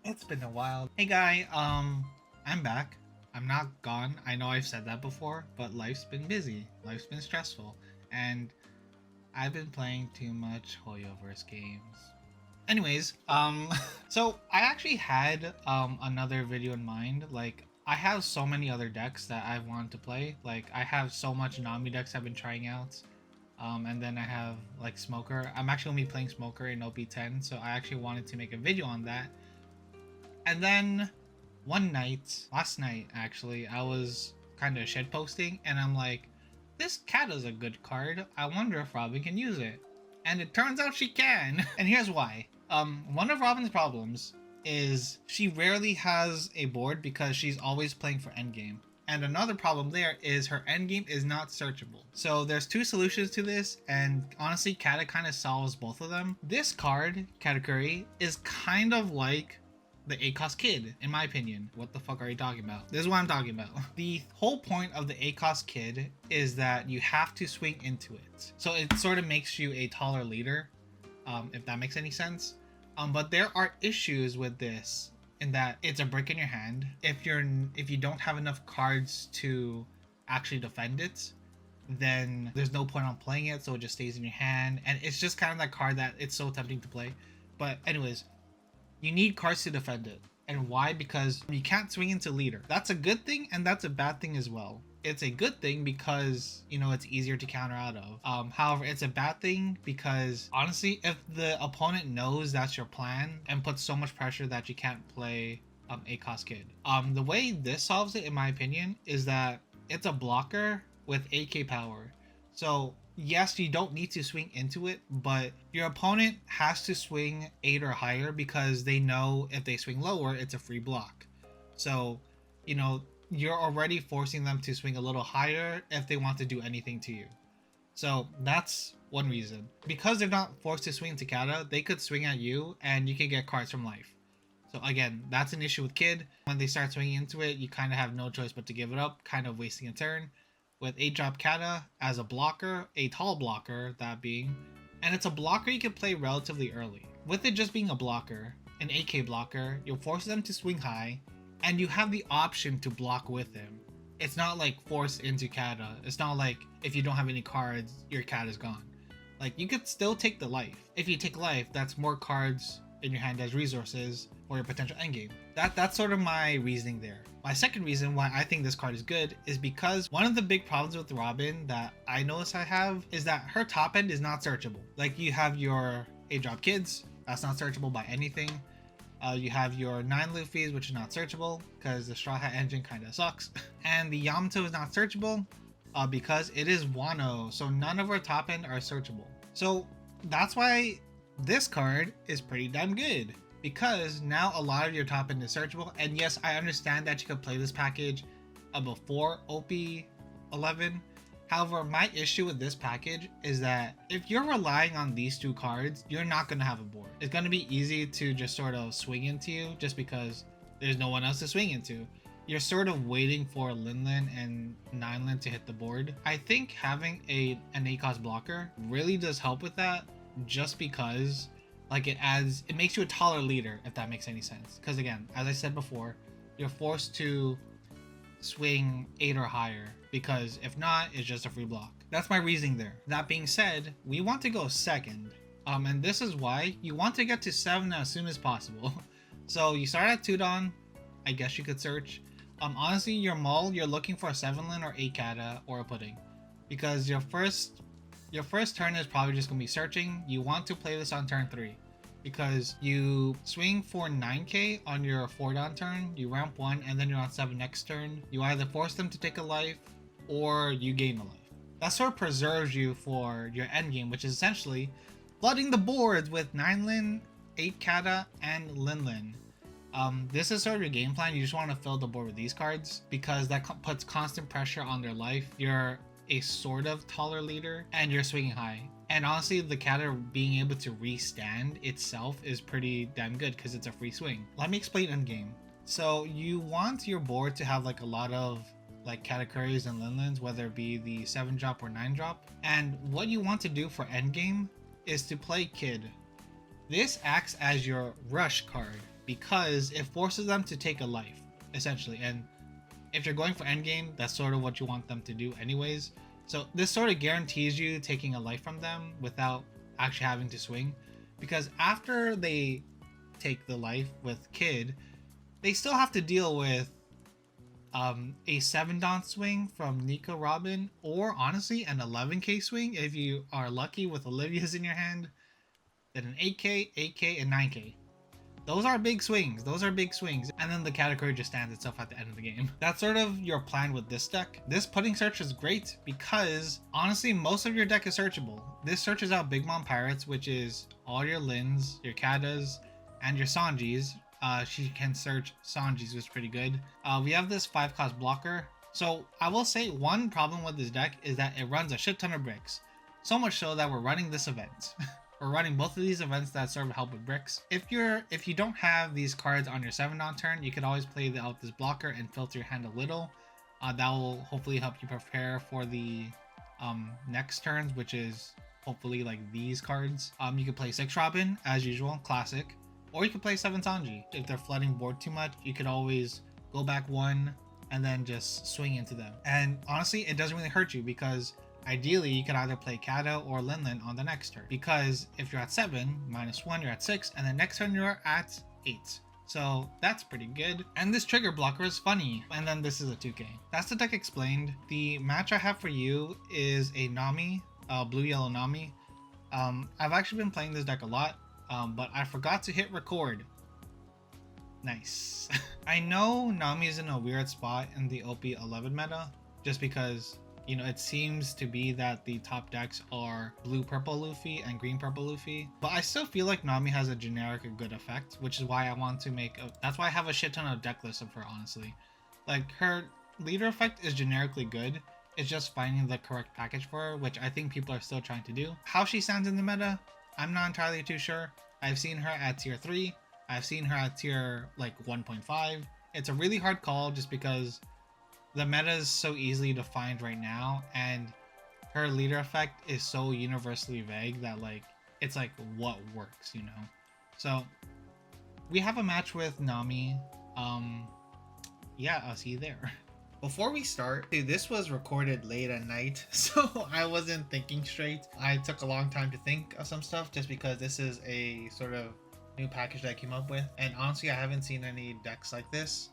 It's been a while. Hey guy, I'm back. I'm not gone. I know I've said that before, but life's been busy. Life's been stressful. And I've been playing too much Hoyoverse games. Anyways, so I actually had another video in mind. Like I have so many other decks that I want to play. Like I have so much Nami decks I've been trying out. And then I have like Smoker. I'm actually gonna be playing Smoker in OP10, so I actually wanted to make a video on that. And then one night, last night actually, I was kind of shit posting and I'm like, this Kata's a good card. I wonder if Robin can use it. And it turns out she can. And here's why. One of Robin's problems is she rarely has a board because she's always playing for endgame. And another problem there is her endgame is not searchable. So there's two solutions to this, and honestly, Kata kind of solves both of them. This card, Katakuri, is kind of like the ACOS kid, in my opinion. What the fuck are you talking about? This is what I'm talking about. The whole point of the ACOS kid is that you have to swing into it. So it sort of makes you a taller leader, if that makes any sense. But there are issues with this in that it's a brick in your hand. If you don't have enough cards to actually defend it, then there's no point on playing it, so it just stays in your hand. And it's just kind of that card that it's so tempting to play. But anyways, you need cards to defend it. And why? Because you can't swing into leader. That's a good thing and that's a bad thing as well. It's a good thing because, you know, it's easier to counter out of. However, it's a bad thing because honestly, if the opponent knows that's your plan and puts so much pressure that you can't play ACOS Kid. The way this solves it, in my opinion, is that it's a blocker with AK power. So yes, you don't need to swing into it, but your opponent has to swing 8 or higher because they know if they swing lower, it's a free block. So, you know, you're already forcing them to swing a little higher if they want to do anything to you. So that's one reason. Because they're not forced to swing to Kata, they could swing at you and you can get cards from life. So again, that's an issue with Kid. When they start swinging into it, you kind of have no choice but to give it up, kind of wasting a turn. With 8-drop Kata as a blocker, a tall blocker that being, and it's a blocker you can play relatively early. With it just being a blocker, an AK blocker, you'll force them to swing high, and you have the option to block with him. It's not like force into Kata. It's not like if you don't have any cards, your Kata's gone. Like you could still take the life. If you take life, that's more cards in your hand as resources for your potential endgame. That's sort of my reasoning there. My second reason why I think this card is good is because one of the big problems with Robin that I notice I have is that her top end is not searchable. Like you have your 8-drop kids, that's not searchable by anything. You have your 9 Luffy's, which is not searchable because the Straw Hat engine kind of sucks. And the Yamato is not searchable because it is Wano, so none of our top end are searchable. So that's why this card is pretty damn good. Because now a lot of your top end is searchable, and yes, I understand that you could play this package before OP11. However, my issue with this package is that if you're relying on these two cards, you're not going to have a board. It's going to be easy to just sort of swing into you just because there's no one else to swing into. You're sort of waiting for LinLins and 9-Lin to hit the board. I think having an ACOS blocker really does help with that, just because like it makes you a taller leader, if that makes any sense. Because again, as I said before, you're forced to swing 8 or higher because if not, it's just a free block. That's my reasoning there. That being said, we want to go second. And this is why you want to get to 7 as soon as possible. So you start at 2 Don, I guess you could search. Honestly, your Mull, you're looking for a 7-Lin or 8 Kata or a Pudding. Because your first turn is probably just going to be searching. You want to play this on turn 3 because you swing for 9k on your 4 down turn, you ramp 1, and then you're on 7 next turn. You either force them to take a life or you gain a life. That sort of preserves you for your endgame, which is essentially flooding the boards with 9-Lin, 8 Kata, and LinLins. This is sort of your game plan. You just want to fill the board with these cards because that puts constant pressure on their life. You're a sort of taller leader and you're swinging high, and honestly the Kata being able to restand itself is pretty damn good because it's a free swing. Let me explain endgame. So you want your board to have like a lot of like Katakuris and LinLins, whether it be the 7-drop or 9-drop, and what you want to do for endgame is to play Kid. This acts as your rush card. because it forces them to take a life, essentially. And if you're going for endgame, that's sort of what you want them to do anyways. So this sort of guarantees you taking a life from them without actually having to swing. Because after they take the life with Kid, they still have to deal with a 7-don swing from Nico Robin, or honestly an 11k swing if you are lucky with Olivia's in your hand, then an 8k, 8k, and 9k. Those are big swings. Those are big swings. And then the Katakuri just stands itself at the end of the game. That's sort of your plan with this deck. This pudding search is great because honestly, most of your deck is searchable. This searches out Big Mom Pirates, which is all your Lins, your Katas, and your Sanjis. She can search Sanjis, which is pretty good. We have this 5-cost blocker. So I will say one problem with this deck is that it runs a shit ton of bricks. So much so that we're running this event. We're running both of these events that sort of help with bricks. If you don't have these cards on your 7-on turn, you can always play out this blocker and filter your hand a little. That will hopefully help you prepare for the next turns, which is hopefully like these cards. You can play 6 Robin as usual, classic, or you can play 7 Sanji. If they're flooding board too much, you could always go back 1 and then just swing into them. And honestly, it doesn't really hurt you because ideally, you could either play Kata or LinLins on the next turn, because if you're at 7, -1, you're at 6, and the next turn you're at 8. So that's pretty good. And this trigger blocker is funny. And then this is a 2k. That's the deck explained. The match I have for you is a Nami, blue-yellow Nami. I've actually been playing this deck a lot, but I forgot to hit record. Nice. I know Nami's in a weird spot in the OP11 meta, just because it seems to be that the top decks are blue-purple Luffy and green-purple Luffy. But I still feel like Nami has a generic good effect, which is why I want to that's why I have a shit ton of deck lists of her, honestly. Like, her leader effect is generically good. It's just finding the correct package for her, which I think people are still trying to do. How she stands in the meta, I'm not entirely too sure. I've seen her at tier 3. I've seen her at tier, like, 1.5. It's a really hard call just because the meta is so easily defined right now, and her leader effect is so universally vague that it's like what works, So we have a match with Nami. Yeah, I'll see you there. Before we start, this was recorded late at night, so I wasn't thinking straight. I took a long time to think of some stuff just because this is a sort of new package that I came up with, and honestly I haven't seen any decks like this.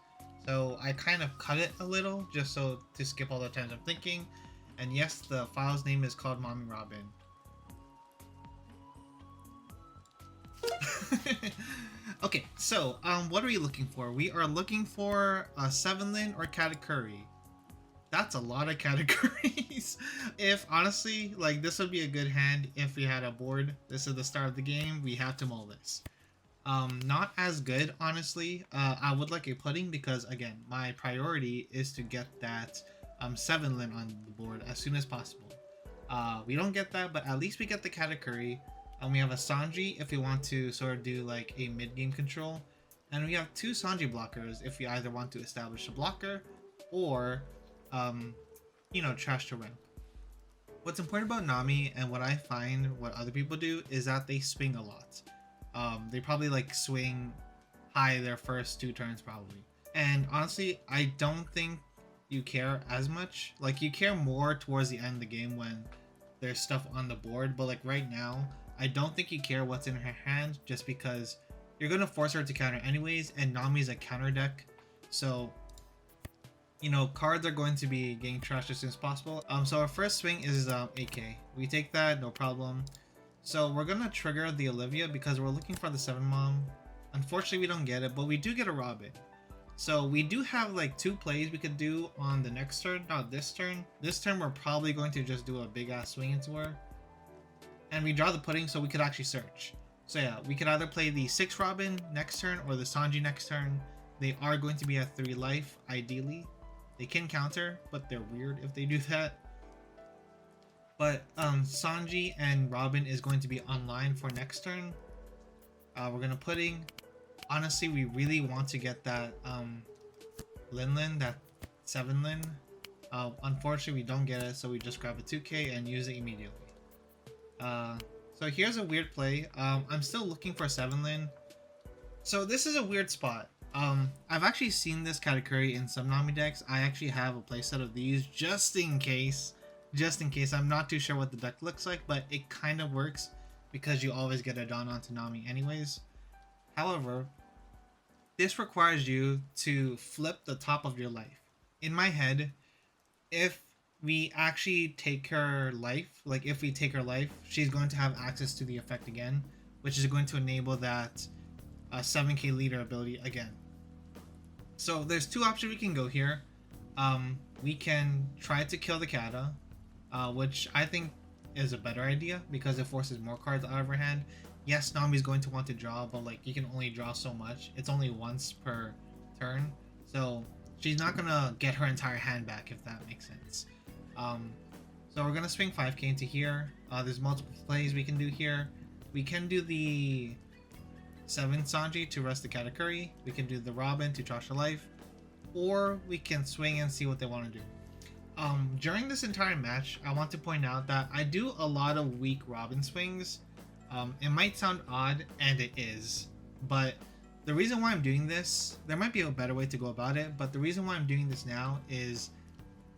So I kind of cut it a little just to skip all the times I'm thinking. And yes, the file's name is called Mommy Robin. Okay, so what are we looking for? We are looking for a 7-lin or Katakuri. That's a lot of categories. If honestly, this would be a good hand if we had a board. This is the start of the game. We have to mull this. Not as good, honestly. I would like a pudding because, again, my priority is to get that 7-lin on the board as soon as possible. We don't get that, but at least we get the Katakuri. We have a Sanji if we want to sort of do like a mid-game control. And we have 2 Sanji blockers if we either want to establish a blocker or, trash to ramp. What's important about Nami and what I find what other people do is that they swing a lot. They probably swing high their first 2 turns probably. And honestly, I don't think you care as much. You care more towards the end of the game when there's stuff on the board, but right now, I don't think you care what's in her hand just because you're going to force her to counter anyways, and Nami's a counter deck. So, cards are going to be getting trashed as soon as possible. So our first swing is 8k. We take that, no problem. So we're gonna trigger the Olivia because we're looking for the 7-mom. Unfortunately, we don't get it, but we do get a Robin. So we do have 2 plays we could do on the next turn, not this turn. This turn, we're probably going to just do a big ass swing into her. And we draw the pudding so we could actually search. So yeah, we could either play the 6 Robin next turn or the Sanji next turn. They are going to be at 3 life, ideally. They can counter, but they're weird if they do that. But Sanji and Robin is going to be online for next turn. We're gonna pudding. Honestly, we really want to get that LinLins, that 7-lin. Unfortunately, we don't get it, so we just grab a 2k and use it immediately. So here's a weird play. I'm still looking for 7-lin. So this is a weird spot. I've actually seen this Katakuri in some Nami decks. I actually have a playset of these just in case. Just in case. I'm not too sure what the deck looks like, but it kind of works because you always get a Dawn onto Nami anyways. However, this requires you to flip the top of your life. In my head, if we actually take her life, like if we take her life, she's going to have access to the effect again, which is going to enable that 7k leader ability again. So there's two options we can go here. We can try to kill the Kata, which I think is a better idea because it forces more cards out of her hand. Yes, Nami's going to want to draw, but like you can only draw so much. It's only once per turn, so she's not gonna get her entire hand back if that makes sense. So we're gonna swing 5k into here. There's multiple plays we can do here. We can do the 7 Sanji to rest the Katakuri. We can do the Robin to trash her life, or we can swing and see what they want to do. During this entire match, I want to point out that I do a lot of weak Robin swings. It might sound odd, and it is, but the reason why I'm doing this, there might be a better way to go about it, but the reason why I'm doing this now is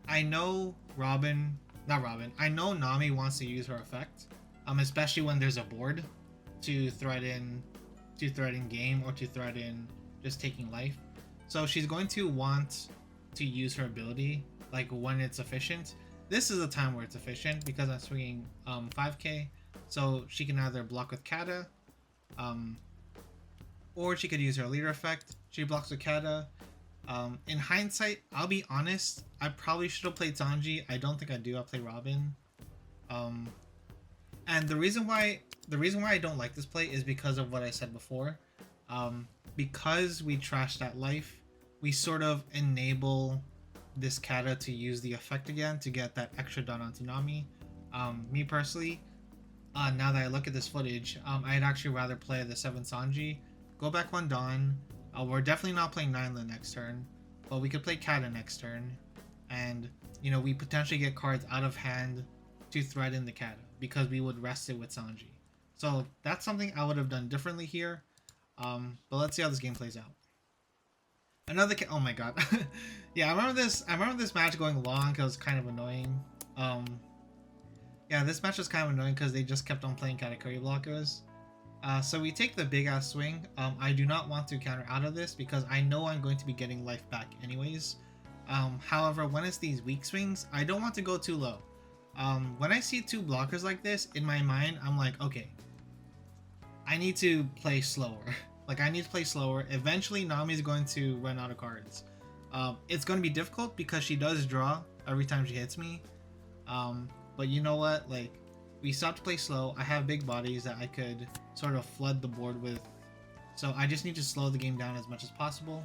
I know I know Nami wants to use her effect, especially when there's a board to threaten game or to threaten just taking life. So she's going to want to use her ability like when it's efficient. This is a time where it's efficient because I'm swinging 5k, so she can either block with Kata, or she could use her leader effect. She blocks with Kata. In hindsight, I'll be honest, I probably should have played Sanji. I don't think I do. I play Robin. And the reason why I don't like this play is because of what I said before. Because we trash that life, we sort of enable this Kata to use the effect again to get that extra done onto Nami. Me personally, now that I look at this footage, I'd actually rather play the 7 Sanji, go back 1 Dawn. We're definitely not playing LinLins next turn, but we could play Kata next turn, and you know we potentially get cards out of hand to threaten the Kata because we would rest it with Sanji. So that's something I would have done differently here. But let's see how this game plays out. Oh my god. Yeah, I remember this match going long because it was kind of annoying. Yeah, this match was kind of annoying because they just kept on playing Katakuri blockers. So we take the big ass swing. I do not want to counter out of this because I know I'm going to be getting life back anyways. However, when it's these weak swings, I don't want to go too low. When I see 2 blockers like this, in my mind, I'm like, okay, I need to play slower. Like, I need to play slower. Eventually, Nami's going to run out of cards. It's going to be difficult because she does draw every time she hits me. But you know what? Like, we still have to play slow. I have big bodies that I could sort of flood the board with. So I just need to slow the game down as much as possible.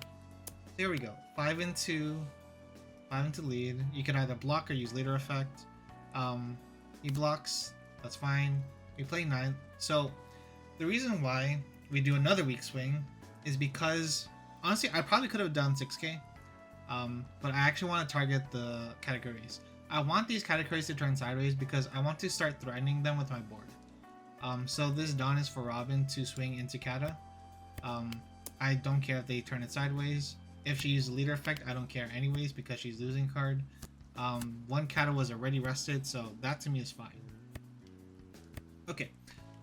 There we go. 5 into lead. You can either block or use leader effect. He blocks. That's fine. We play 9. So the reason why we do another weak swing is because honestly I probably could have done 6k, but I actually want to target the categories. I want these categories to turn sideways because I want to start threatening them with my board. So this Dawn is for Robin to swing into Kata. I don't care if they turn it sideways. If she uses leader effect, I don't care anyways because she's losing card. 1 Kata was already rested, so that to me is fine. Okay,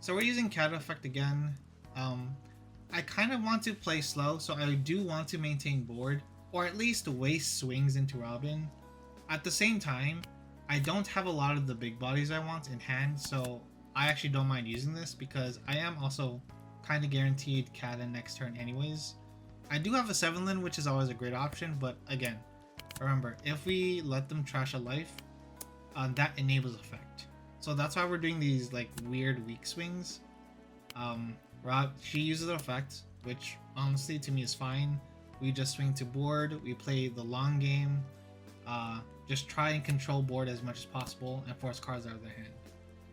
so we're using Kata effect again. I kind of want to play slow, so I do want to maintain board, or at least waste swings into Robin. At the same time, I don't have a lot of the big bodies I want in hand, so I actually don't mind using this because I am also kind of guaranteed Kata next turn anyways. I do have a 7-lin, which is always a great option, but again, remember, if we let them trash a life, that enables effect. So that's why we're doing these like weird weak swings. She uses the effect, which honestly to me is fine. We just swing to board, we play the long game, just try and control board as much as possible and force cards out of their hand.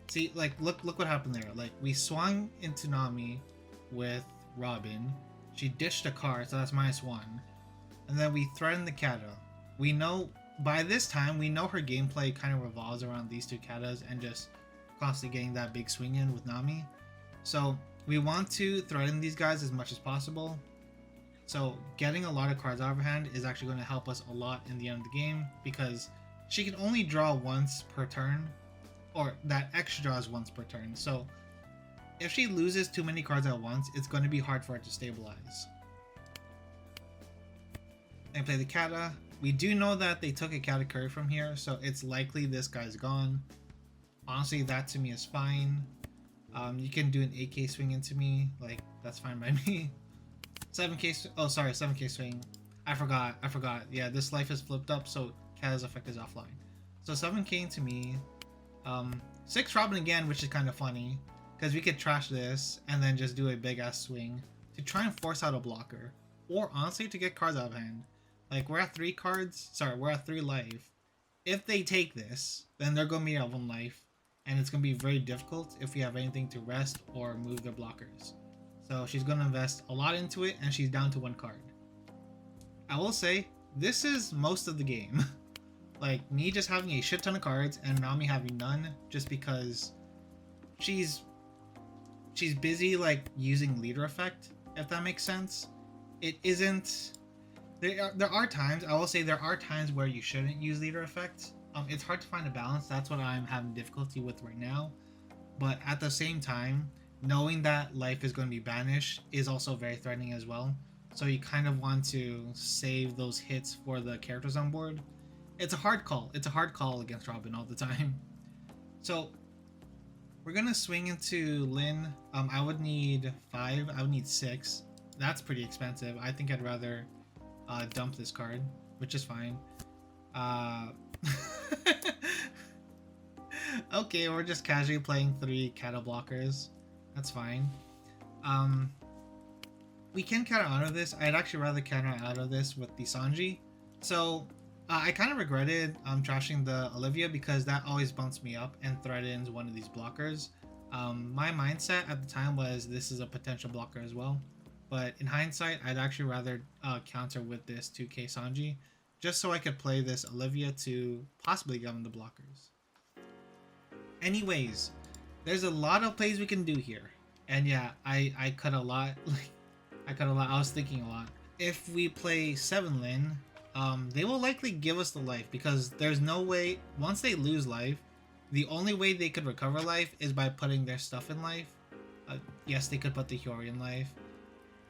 See, like, look what happened there. Like, we swung into Nami with Robin. She dished a card, so that's -1. And then we threatened the Kata. We know, by this time, we know her gameplay kind of revolves around these 2 Katas and just constantly getting that big swing in with Nami. So we want to threaten these guys as much as possible. So getting a lot of cards out of her hand is actually going to help us a lot in the end of the game, because she can only draw once per turn, or that extra draws once per turn. So if she loses too many cards at once, it's going to be hard for her to stabilize. And play the Kata. We do know that they took a Katakuri from here, so it's likely this guy's gone. Honestly, that to me is fine. You can do an 8k swing into me, like, that's fine by me. 7k, oh sorry, 7k swing. I forgot. Yeah, this life is flipped up, so Kata's effect is offline. So 7k into me. 6 Robin again, which is kind of funny, because we could trash this and then just do a big ass swing to try and force out a blocker, or honestly to get cards out of hand. Like, we're at 3 cards, sorry, we're at 3 life. If they take this, then they're going to be at 1 life, and it's going to be very difficult if we have anything to rest or move their blockers. So she's going to invest a lot into it, and she's down to 1 card. I will say, this is most of the game. Like, me just having a shit ton of cards and Nami having none, just because she's busy, like, using leader effect, if that makes sense. It isn't... There are times, I will say there are times where you shouldn't use leader effect. It's hard to find a balance. That's what I'm having difficulty with right now. But at the same time, knowing that life is going to be banished is also very threatening as well. So you kind of want to save those hits for the characters on board. It's a hard call. It's a hard call against Robin all the time. So we're going to swing into Lin. I would need 5. I would need 6. That's pretty expensive. I think I'd rather dump this card, which is fine. Okay, we're just casually playing 3 Kata blockers. That's fine. We can Kata out of this. I'd actually rather Kata out of this with the Sanji. So I kind of regretted trashing the Olivia, because that always bumps me up and threatens one of these blockers. My mindset at the time was this is a potential blocker as well. But in hindsight, I'd actually rather counter with this 2k Sanji, just so I could play this Olivia to possibly give him the blockers. Anyways, there's a lot of plays we can do here. And yeah, I cut a lot. I was thinking a lot. If we play 7 Lin, they will likely give us the life, because there's no way, once they lose life, the only way they could recover life is by putting their stuff in life. Yes, they could put the Hiyori in life,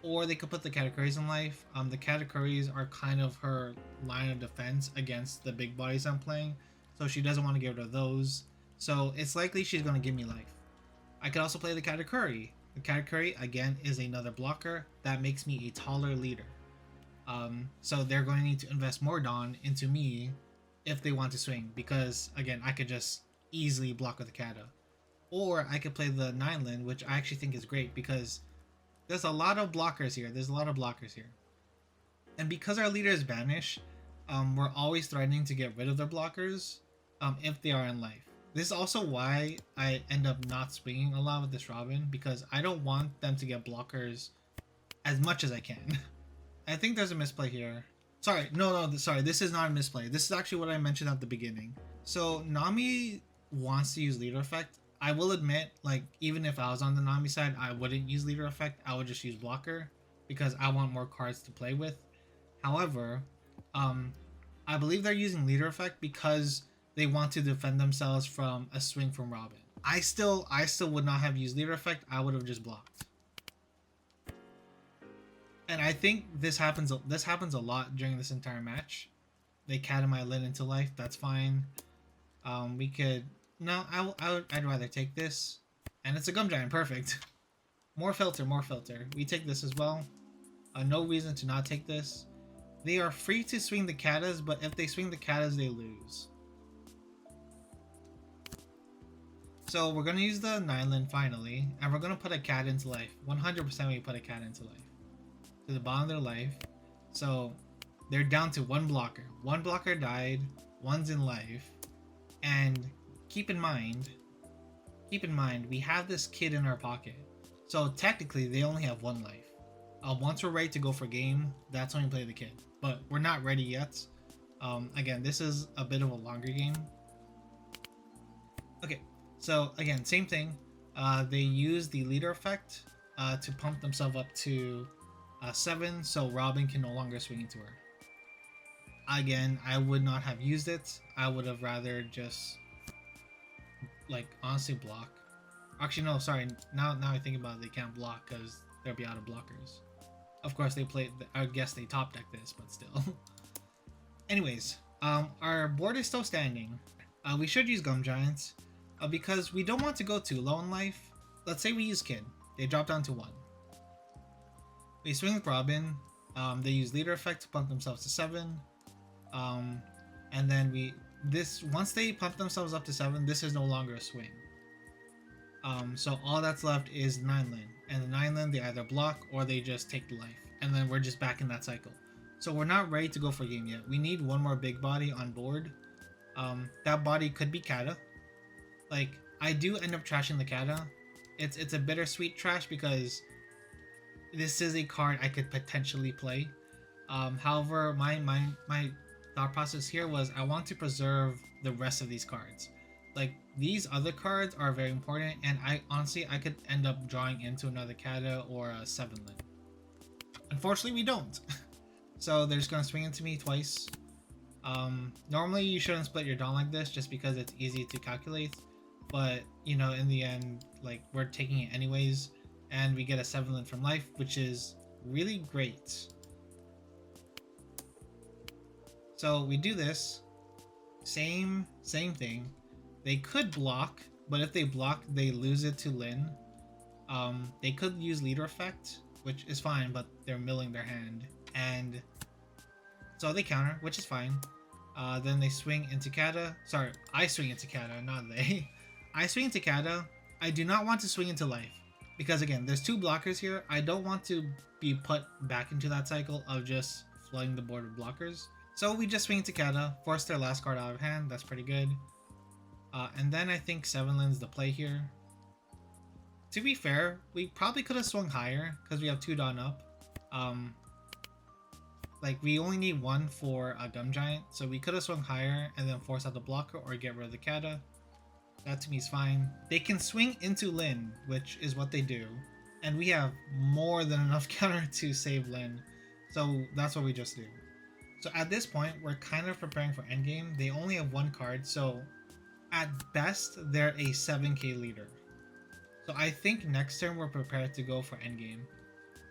or they could put the Katakuris in life. The Katakuris are kind of her line of defense against the big bodies I'm playing, so she doesn't want to get rid of those. So it's likely she's going to give me life. I could also play the Katakuri. The Katakuri, again, is another blocker that makes me a taller leader. So they're going to need to invest more Dawn into me if they want to swing, because, again, I could just easily block with the Kata. Or I could play the 9 Lin, which I actually think is great, because there's a lot of blockers here. And because our leader is banished, we're always threatening to get rid of their blockers if they are in life. This is also why I end up not swinging a lot with this Robin, because I don't want them to get blockers as much as I can. I think there's a misplay here. Sorry, sorry, this is not a misplay. This is actually what I mentioned at the beginning. So Nami wants to use leader effect. I will admit, like, even if I was on the Nami side, I wouldn't use leader effect. I would just use blocker, because I want more cards to play with. However, I believe they're using leader effect because they want to defend themselves from a swing from Robin. I still would not have used leader effect. I would have just blocked. And I think this happens a lot during this entire match. They Kata my Lin into life. That's fine. We could... No, I'd rather take this. And it's a Gum Giant. Perfect. More filter. We take this as well. No reason to not take this. They are free to swing the Katas, but if they swing the Katas, they lose. So we're going to use the 9 Lin finally, and we're going to put a Kata into life. 100% we put a Kata into life. To the bottom of their life. So they're down to 1 blocker. 1 blocker died, 1's in life. And keep in mind, we have this kid in our pocket. So technically they only have 1 life. Once we're ready to go for game, that's when we play the kid. But we're not ready yet. Again, this is a bit of a longer game. Okay, so again, same thing. They use the leader effect. to pump themselves up to 7, so Robin can no longer swing into her. Again, I would not have used it. I would have rather just, like, honestly block. Actually, no, sorry. Now I think about it, they can't block because they'll be out of blockers. Of course, they play. I guess they top deck this, but still. Anyways, our board is still standing. We should use Gum Giants because we don't want to go too low in life. Let's say we use Kid. They drop down to 1. We swing with Robin. They use Leader Effect to pump themselves to 7. And then once they pump themselves up to 7, this is no longer a swing. So all that's left is 9-lin. And the 9-lin, they either block or they just take the life. And then we're just back in that cycle. So we're not ready to go for a game yet. We need one more big body on board. That body could be Kata. Like, I do end up trashing the Kata. It's a bittersweet trash because this is a card I could potentially play. However, my thought process here was I want to preserve the rest of these cards. Like, these other cards are very important, and I could end up drawing into another Kata or a 7-lin. Unfortunately, we don't. So they're just gonna swing into me twice. Normally you shouldn't split your Dawn like this just because it's easy to calculate, but you know, in the end, like, we're taking it anyways, and we get a 7-lin from life, which is really great. So we do this, same thing. They could block, but if they block, they lose it to Lin. They could use Leader Effect, which is fine, but they're milling their hand, and so they counter, which is fine. Then they swing into Kata. Sorry, I swing into Kata, not they. I swing into Kata. I do not want to swing into life because, again, there's 2 blockers here. I don't want to be put back into that cycle of just flooding the board with blockers. So we just swing into Kata, force their last card out of hand. That's pretty good. And then I think 7-lin's the play here. To be fair, we probably could have swung higher because we have 2 Dawn up. Like, we only need 1 for a Gum Giant, so we could have swung higher and then force out the blocker or get rid of the Kata. That to me is fine. They can swing into Lin, which is what they do, and we have more than enough counter to save Lin, so that's what we just do. So at this point, we're kind of preparing for endgame. They only have 1 card, so at best, they're a 7k leader. So I think next turn we're prepared to go for endgame.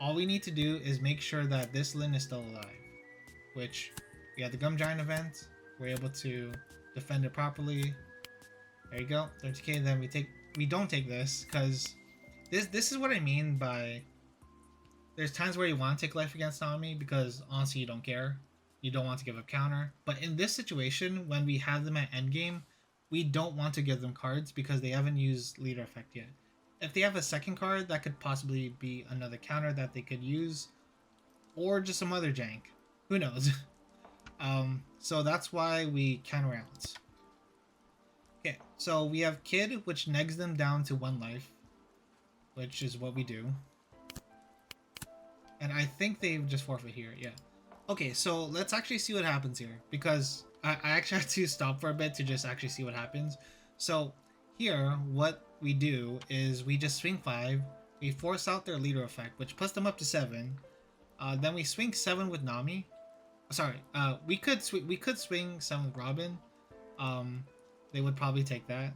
All we need to do is make sure that this Lin is still alive, which we have the Gum Giant event. We're able to defend it properly. There you go, 30k. Then we don't take this because this is what I mean by there's times where you want to take life against Nami because honestly you don't care. You don't want to give up counter. But in this situation, when we have them at endgame, we don't want to give them cards because they haven't used Leader Effect yet. If they have a second card, that could possibly be another counter that they could use, or just some other jank. Who knows? So that's why we counter out. Okay, so we have Kid, which negs them down to 1 life, which is what we do. And I think they just forfeit here, yeah. Okay, so let's actually see what happens here, because I actually have to stop for a bit to just actually see what happens. So here, what we do is we just swing 5, we force out their Leader Effect, which puts them up to 7. Then we swing 7 with Nami. Sorry, we could swing 7 with Robin. They would probably take that.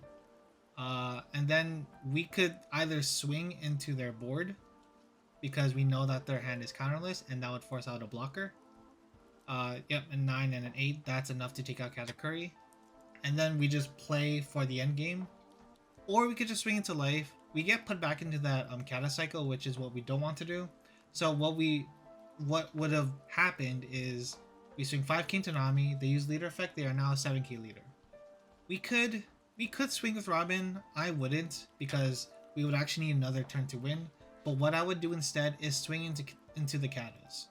And then we could either swing into their board because we know that their hand is counterless, and that would force out a blocker. Yep, a 9 and an 8. That's enough to take out Katakuri. And then we just play for the end game. Or we could just swing into life. We get put back into that Kata cycle, which is what we don't want to do. So what would have happened is we swing 5k into Nami. They use Leader Effect. They are now a 7k leader. We could swing with Robin. I wouldn't because we would actually need another turn to win. But what I would do instead is swing into the Katas.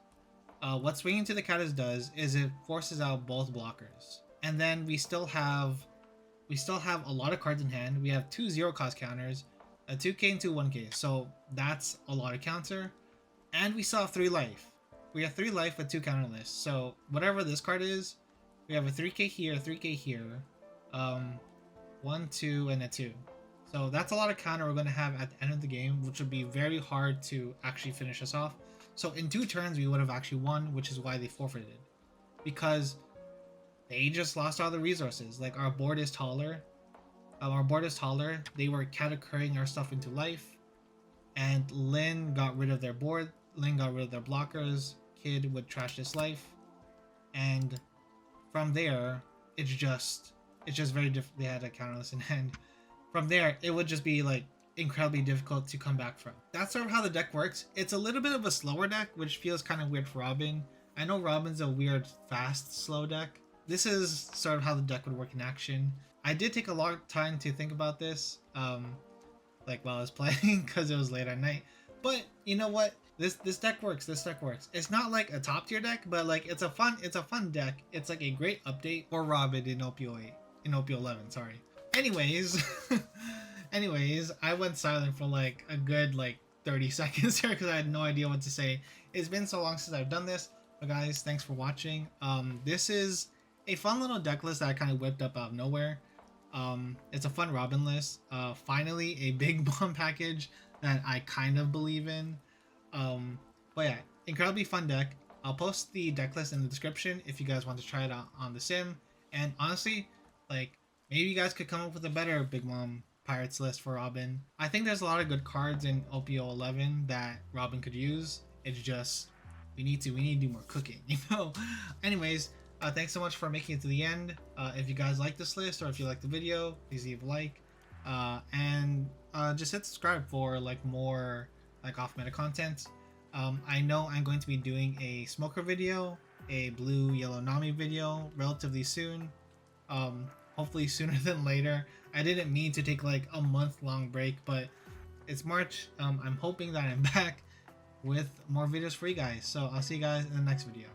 What swinging into the Katas does is it forces out both blockers. And then we still have a lot of cards in hand. We have 2 0-cost counters, a 2k and 2 1k. So that's a lot of counter. And we still have 3 life. We have 3 life with 2 counterless. So whatever this card is, we have a 3k here, 3k here, 1, 2, and a 2. So that's a lot of counter we're going to have at the end of the game, which would be very hard to actually finish us off. So in 2 turns, we would have actually won, which is why they forfeited. Because they just lost all the resources. Like, our board is taller. They were Katakuring our stuff into life. And Lin got rid of their board. Lin got rid of their blockers. Kid would trash this life. And from there, it's just very different. They had a counterless in hand. From there, it would just be like incredibly difficult to come back from. That's sort of how the deck works. It's a little bit of a slower deck, which feels kind of weird for Robin. I know Robin's a weird, fast, slow deck. This is sort of how the deck would work in action. I did take a long time to think about this, like while I was playing, because it was late at night. But you know what? This deck works. This deck works. It's not like a top tier deck, but like it's a fun deck. It's like a great update for Robin in OP11. Sorry. Anyways, I went silent for like a good 30 seconds here because I had no idea what to say. It's been so long since I've done this. But guys, thanks for watching. This is a fun little deck list that I kind of whipped up out of nowhere. It's a fun Robin list. Finally, a big bomb package that I kind of believe in. But yeah, incredibly fun deck. I'll post the deck list in the description if you guys want to try it out on the sim. And honestly, like, maybe you guys could come up with a better Big Mom Pirates list for Robin. I think there's a lot of good cards in OP11 that Robin could use. It's just we need to do more cooking, you know. Anyways, thanks so much for making it to the end. If you guys like this list or if you like the video, please leave a like. And just hit subscribe for like more like off meta content. I know I'm going to be doing a smoker video, a blue yellow Nami video relatively soon. Hopefully sooner than later. I didn't mean to take like a month-long break, but it's March. I'm hoping that I'm back with more videos for you guys. So I'll see you guys in the next video.